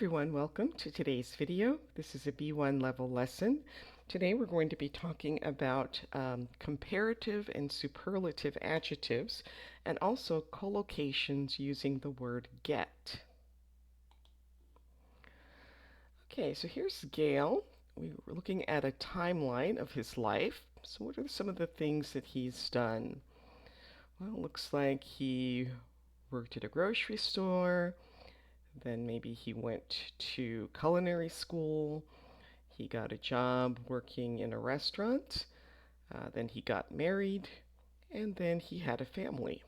Everyone, welcome to today's video. This is a B1 level lesson. Today we're going to be talking about comparative and superlative adjectives and also collocations using the word get. Okay, so here's Gail. We were looking at a timeline of his life. So what are some of the things that he's done? Well, it looks like he worked at a grocery store. Then maybe he went to culinary school. He got a job working in a restaurant. Then he got married. And then he had a family.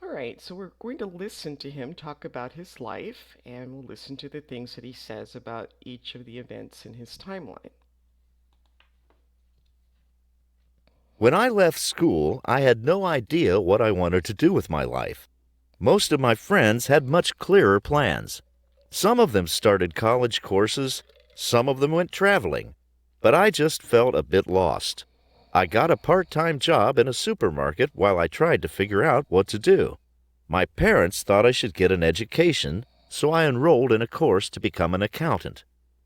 All right, so we're going to listen to him talk about his life, and we'll listen to the things that he says about each of the events in his timeline. When I left school, I had no idea what I wanted to do with my life. Most of my friends had much clearer plans. Some of them started college courses, some of them went traveling, but I just felt a bit lost. I got a part-time job in a supermarket while I tried to figure out what to do. My parents thought I should get an education, so I enrolled in a course to become an accountant.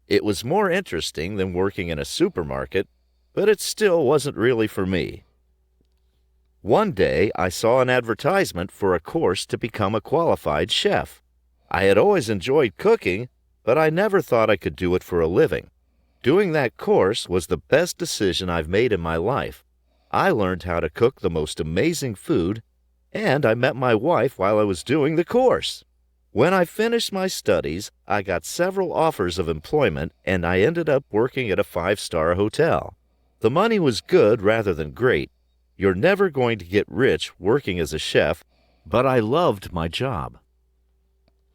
It was more interesting than working in a supermarket, but it still wasn't really for me. One day, I saw an advertisement for a course to become a qualified chef. I had always enjoyed cooking, but I never thought I could do it for a living. Doing that course was the best decision I've made in my life. I learned how to cook the most amazing food, and I met my wife while I was doing the course. When I finished my studies, I got several offers of employment, and I ended up working at a five-star hotel. The money was good rather than great. You're never going to get rich working as a chef, but I loved my job.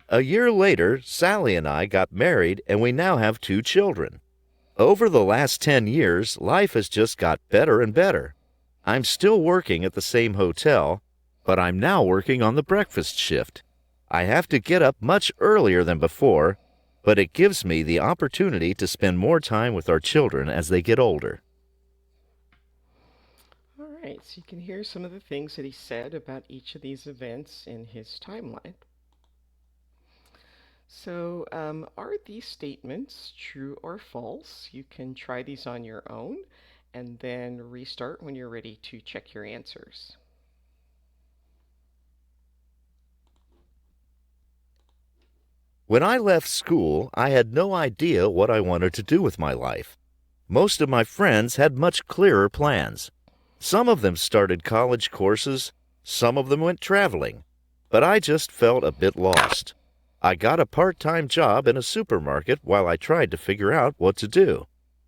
A year later, Sally and I got married, and we now have 2 children. Over the last 10 years, life has just got better and better. I'm still working at the same hotel, but I'm now working on the breakfast shift. I have to get up much earlier than before, but it gives me the opportunity to spend more time with our children as they get older. All right, so you can hear some of the things that he said about each of these events in his timeline. So, are these statements true or false? You can try these on your own and then restart when you're ready to check your answers. When I left school, I had no idea what I wanted to do with my life. Most of my friends had much clearer plans. Some of them started college courses, some of them went traveling, but I just felt a bit lost. I got a part-time job in a supermarket while I tried to figure out what to do.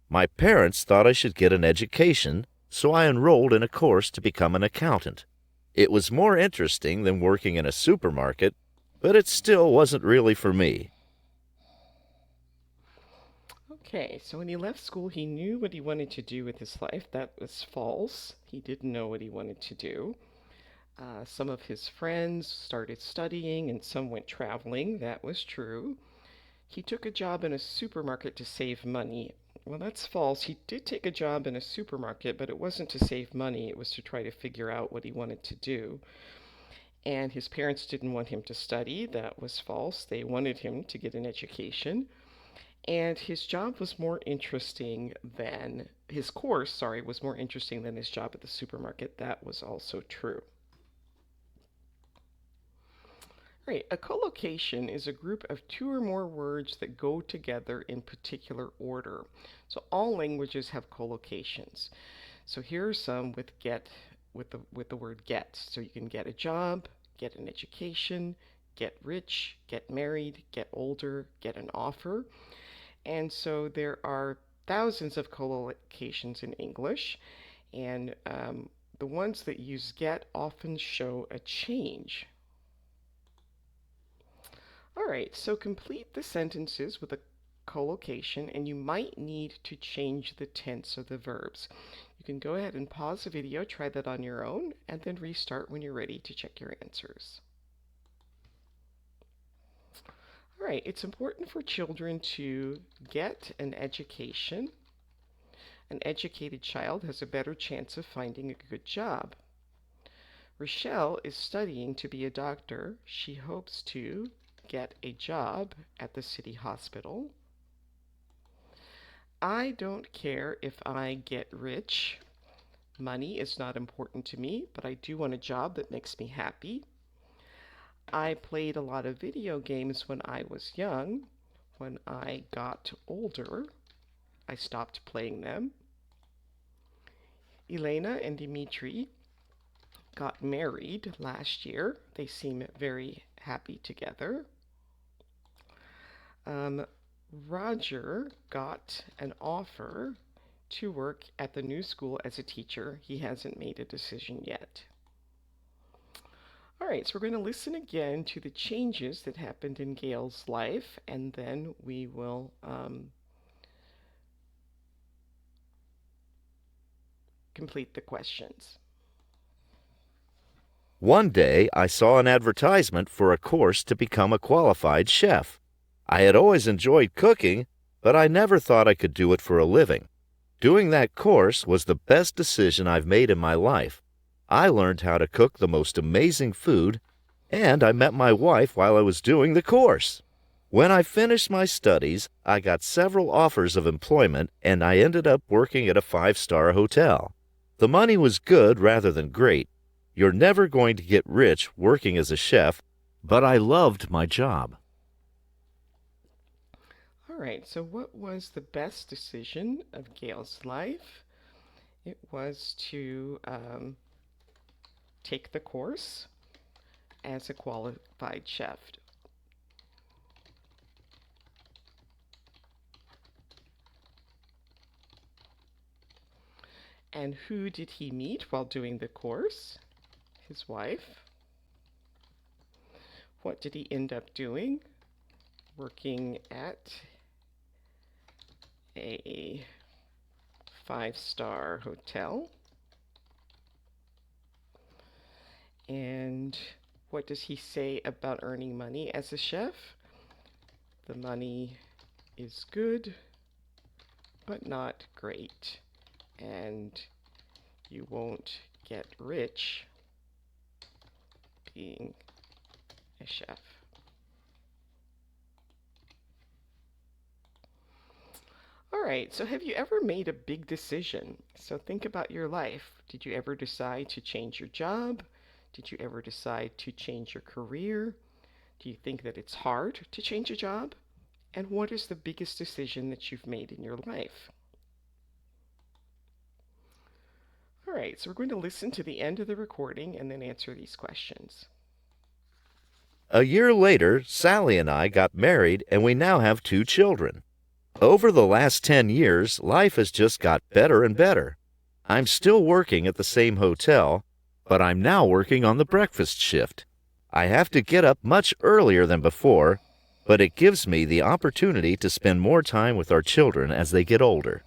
My parents thought I should get an education, so I enrolled in a course to become an accountant. It was more interesting than working in a supermarket, but it still wasn't really for me. Okay, so when he left school, he knew what he wanted to do with his life. That was false. He didn't know what he wanted to do. Some of his friends started studying and some went traveling. That was true. He took a job in a supermarket to save money. Well, that's false. He did take a job in a supermarket, but it wasn't to save money. It was to try to figure out what he wanted to do. And his parents didn't want him to study. That was false. They wanted him to get an education. And his job was more interesting than his course, sorry, was more interesting than his job at the supermarket. That was also true. Right, a collocation is a group of 2 or more words that go together in particular order. So all languages have collocations. So here are some with get with the word get. So you can get a job, get an education, get rich, get married, get older, get an offer. And so there are thousands of collocations in English, and the ones that use get often show a change. All right, so complete the sentences with a collocation, and you might need to change the tense of the verbs. You can go ahead and pause the video, try that on your own, and then restart when you're ready to check your answers. All right, it's important for children to get an education. An educated child has a better chance of finding a good job. Rochelle is studying to be a doctor. She hopes to get a job at the city hospital. I don't care if I get rich. Money is not important to me, but I do want a job that makes me happy. I played a lot of video games when I was young. When I got older, I stopped playing them. Elena and Dimitri got married last year. They seem very happy together. Um, Roger got an offer to work at the new school as a teacher. He hasn't made a decision yet. All right, so we're going to listen again to the changes that happened in Gail's life, and then we will complete the questions. One day I saw an advertisement for a course to become a qualified chef. I had always enjoyed cooking, but I never thought I could do it for a living. Doing that course was the best decision I've made in my life. I learned how to cook the most amazing food, and I met my wife while I was doing the course. When I finished my studies, I got several offers of employment, and I ended up working at a five-star hotel. The money was good rather than great. You're never going to get rich working as a chef, but I loved my job. All right, so what was the best decision of Gail's life? It was to take the course as a qualified chef. And who did he meet while doing the course? His wife. What did he end up doing? Working at a five-star hotel. And what does he say about earning money as a chef? The money is good, but not great. And you won't get rich being a chef. All right, so have you ever made a big decision? So think about your life. Did you ever decide to change your job? Did you ever decide to change your career? Do you think that it's hard to change a job? And what is the biggest decision that you've made in your life? All right, so we're going to listen to the end of the recording and then answer these questions. A year later, Sally and I got married and we now have two children. Over the last 10 years, life has just got better and better. I'm still working at the same hotel, but I'm now working on the breakfast shift. I have to get up much earlier than before, but it gives me the opportunity to spend more time with our children as they get older.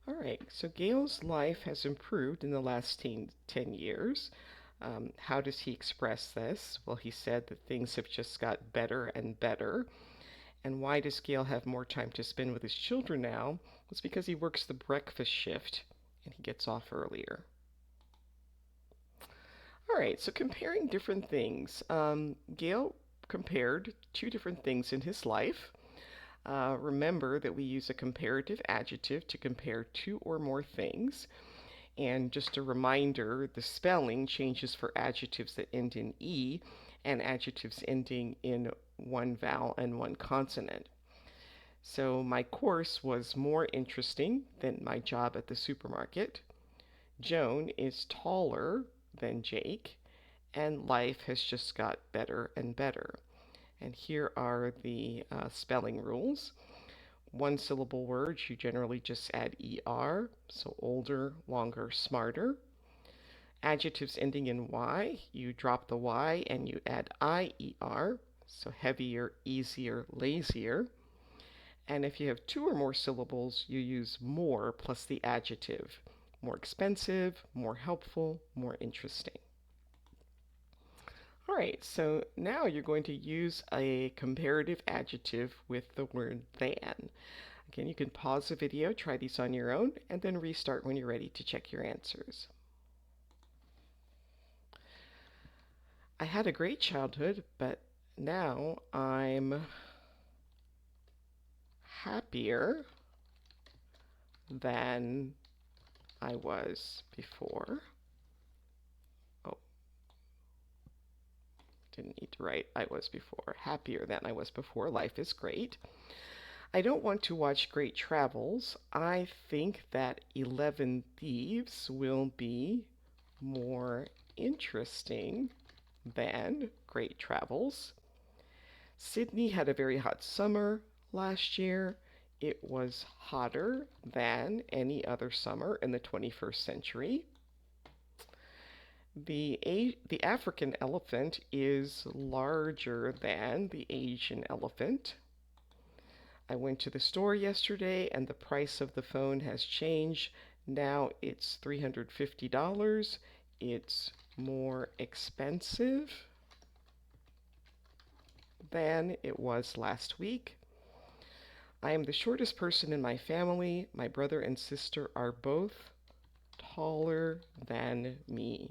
All right, so Gail's life has improved in the last 10 years. How does he express this? Well, he said that things have just got better and better. And why does Gail have more time to spend with his children now? It's because he works the breakfast shift and he gets off earlier. All right, so comparing different things. Gail compared two different things in his life. Remember that we use a comparative adjective to compare two or more things. And just a reminder, the spelling changes for adjectives that end in E and adjectives ending in one vowel and one consonant. So my course was more interesting than my job at the supermarket. Joan is taller than Jake, and life has just got better and better. And here are the spelling rules. One syllable words, you generally just add ER, so older, longer, smarter. Adjectives ending in Y, you drop the Y and you add IER, so heavier, easier, lazier. And if you have two or more syllables, you use more plus the adjective. More expensive, more helpful, more interesting. All right, so now you're going to use a comparative adjective with the word than. Again, you can pause the video, try these on your own, and then restart when you're ready to check your answers. I had a great childhood, but now I'm happier than I was before. Oh, didn't need to write I was before. Happier than I was before. Life is great. I don't want to watch Great Travels. I think that 11 Thieves will be more interesting than Great Travels. Sydney had a very hot summer last year. It was hotter than any other summer in the 21st century. The African elephant is larger than the Asian elephant. I went to the store yesterday and the price of the phone has changed. Now it's $350. It's more expensive than it was last week. I am the shortest person in my family. My brother and sister are both taller than me.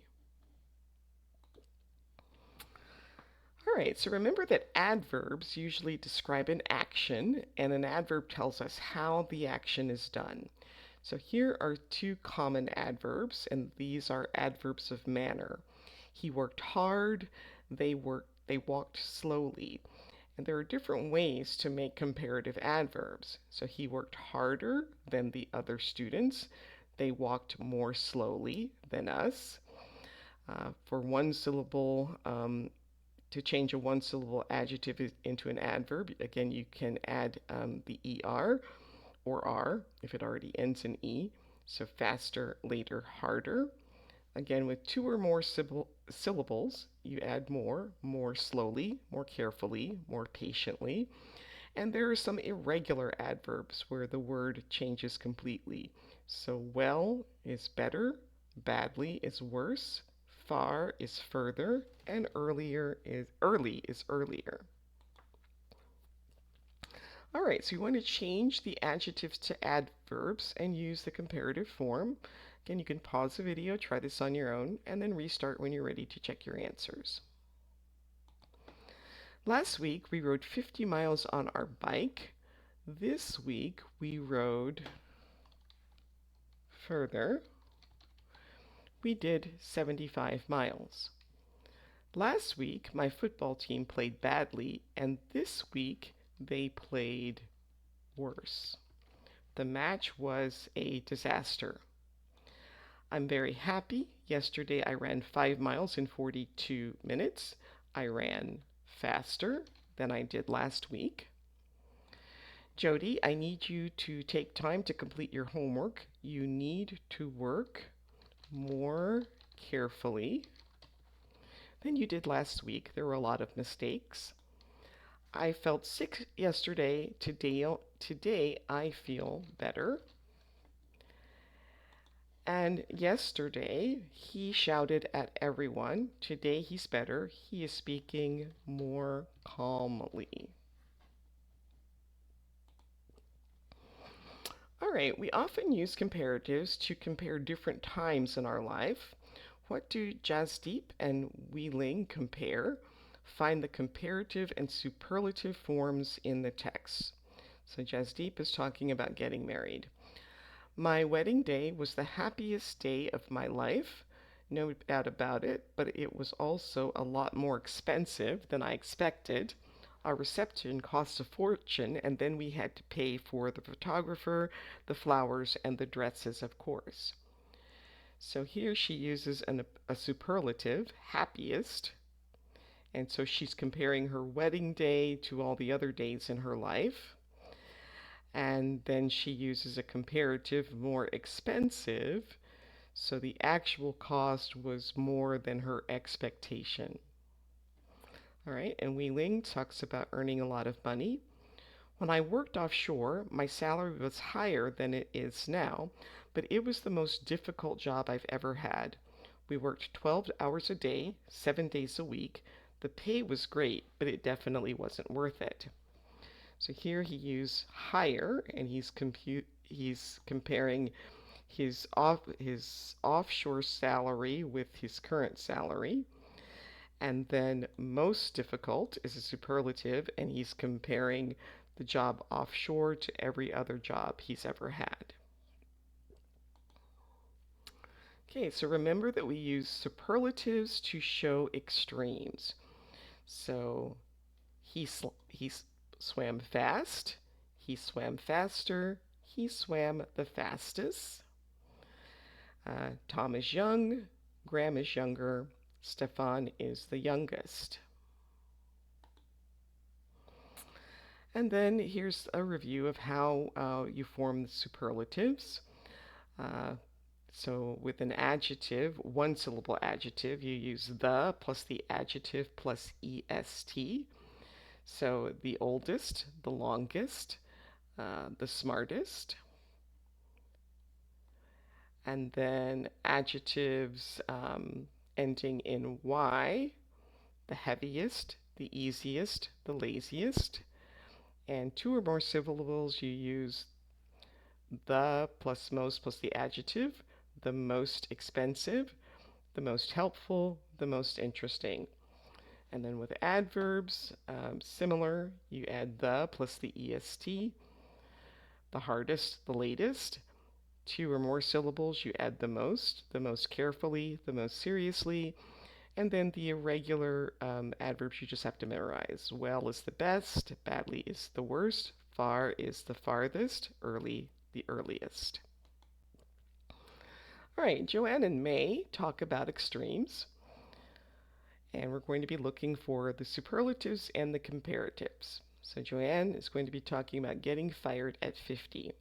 All right, so remember that adverbs usually describe an action, and an adverb tells us how the action is done. So here are two common adverbs, and these are adverbs of manner. He worked hard, they walked slowly. And there are different ways to make comparative adverbs. So he worked harder than the other students. They walked more slowly than us. For one syllable, to change a one syllable adjective into an adverb, again, you can add the ER or R if it already ends in E. So faster, later, harder. Again, with two or more syllables, you add more slowly, more carefully, more patiently. And there are some irregular adverbs where the word changes completely. So well is better, badly is worse, far is further, and early is earlier. All right, so you want to change the adjectives to adverbs and use the comparative form. Again, you can pause the video, try this on your own, and then restart when you're ready to check your answers. Last week, we rode 50 miles on our bike. This week, we rode further. We did 75 miles. Last week, my football team played badly, and this week, they played worse. The match was a disaster. I'm very happy. Yesterday I ran 5 miles in 42 minutes. I ran faster than I did last week. Jody, I need you to take time to complete your homework. You need to work more carefully than you did last week. There were a lot of mistakes. I felt sick yesterday. Today I feel better. And yesterday he shouted at everyone. Today he's better. He is speaking more calmly. All right, we often use comparatives to compare different times in our life. What do Jasdeep and Wheeling compare? Find the comparative and superlative forms in the text. So Jasdeep is talking about getting married. My wedding day was the happiest day of my life, no doubt about it, but it was also a lot more expensive than I expected. Our reception cost a fortune, and then we had to pay for the photographer, the flowers, and the dresses, of course. So here she uses a superlative, happiest, and so she's comparing her wedding day to all the other days in her life. And then she uses a comparative, more expensive, so the actual cost was more than her expectation. All right, and Wei Ling talks about earning a lot of money. When I worked offshore, my salary was higher than it is now, but it was the most difficult job I've ever had. We worked 12 hours a day, 7 days a week. The pay was great, but it definitely wasn't worth it. So here he used higher, and he's comparing his offshore salary with his current salary. And then most difficult is a superlative, and he's comparing the job offshore to every other job he's ever had. Okay, so remember that we use superlatives to show extremes. So he swam fast, he swam faster, he swam the fastest. Tom is young, Graham is younger, Stefan is the youngest. And then here's a review of how you form the superlatives. Uh, so with an adjective, one syllable adjective, you use the plus the adjective plus est. So the oldest, the longest, the smartest. And then adjectives ending in y, the heaviest, the easiest, the laziest. And two or more syllables, you use the plus most plus the adjective, the most expensive, the most helpful, the most interesting. And then with adverbs, similar, you add the plus the est, the hardest, the latest. Two or more syllables, you add the most carefully, the most seriously. And then the irregular adverbs you just have to memorize. Well is the best, badly is the worst, far is the farthest, early the earliest. All right, Joanne and May talk about extremes, and we're going to be looking for the superlatives and the comparatives. So Joanne is going to be talking about getting fired at 50.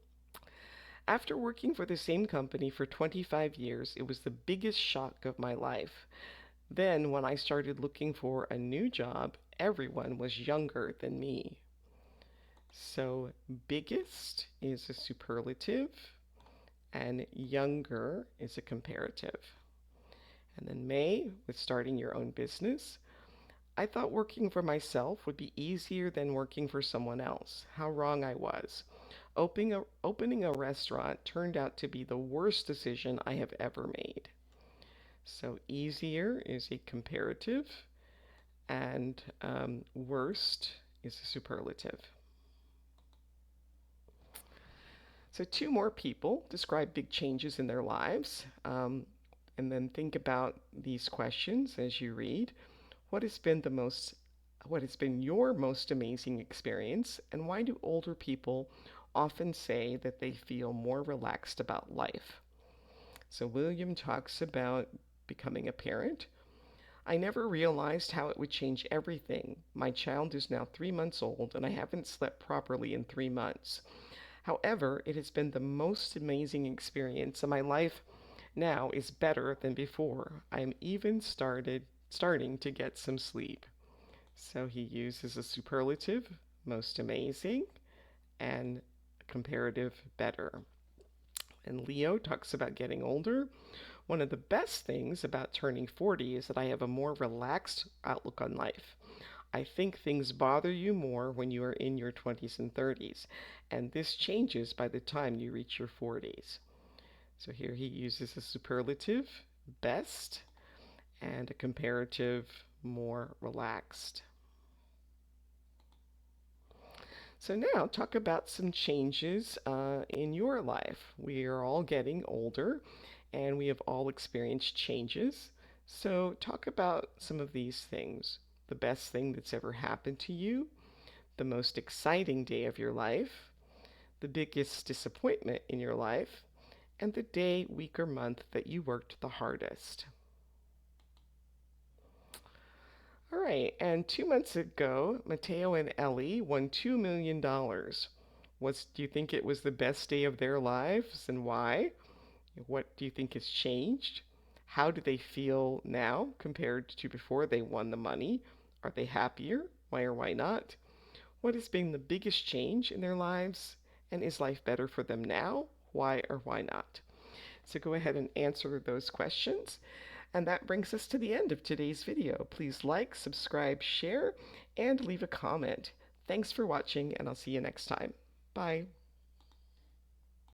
After working for the same company for 25 years, it was the biggest shock of my life. Then, when I started looking for a new job, everyone was younger than me. So, biggest is a superlative, and younger is a comparative. And then May, with starting your own business, I thought working for myself would be easier than working for someone else. How wrong I was. Opening a restaurant turned out to be the worst decision I have ever made. So easier is a comparative, and worst is a superlative. So two more people describe big changes in their lives, and then think about these questions as you read. What has been your most amazing experience, and why do older people often say that they feel more relaxed about life? So William talks about becoming a parent. I never realized how it would change everything. My child is now 3 months old, and I haven't slept properly in 3 months. However, it has been the most amazing experience, and my life now is better than before. I am even starting to get some sleep. So he uses a superlative, most amazing, and comparative, better. And Leo talks about getting older. One of the best things about turning 40 is that I have a more relaxed outlook on life. I think things bother you more when you are in your 20s and 30s, and this changes by the time you reach your 40s. So here he uses a superlative, best, and a comparative, more relaxed. So now talk about some changes in your life. We are all getting older, and we have all experienced changes. So talk about some of these things. The best thing that's ever happened to you, the most exciting day of your life, the biggest disappointment in your life, and the day, week, or month that you worked the hardest. All right, and 2 months ago, Mateo and Ellie won $2 million. Do you think it was the best day of their lives, and why? What do you think has changed? How do they feel now compared to before they won the money? Are they happier? Why or why not? What has been the biggest change in their lives? And is life better for them now? Why or why not? So go ahead and answer those questions. And that brings us to the end of today's video. Please like, subscribe, share, and leave a comment. Thanks for watching, and I'll see you next time. Bye.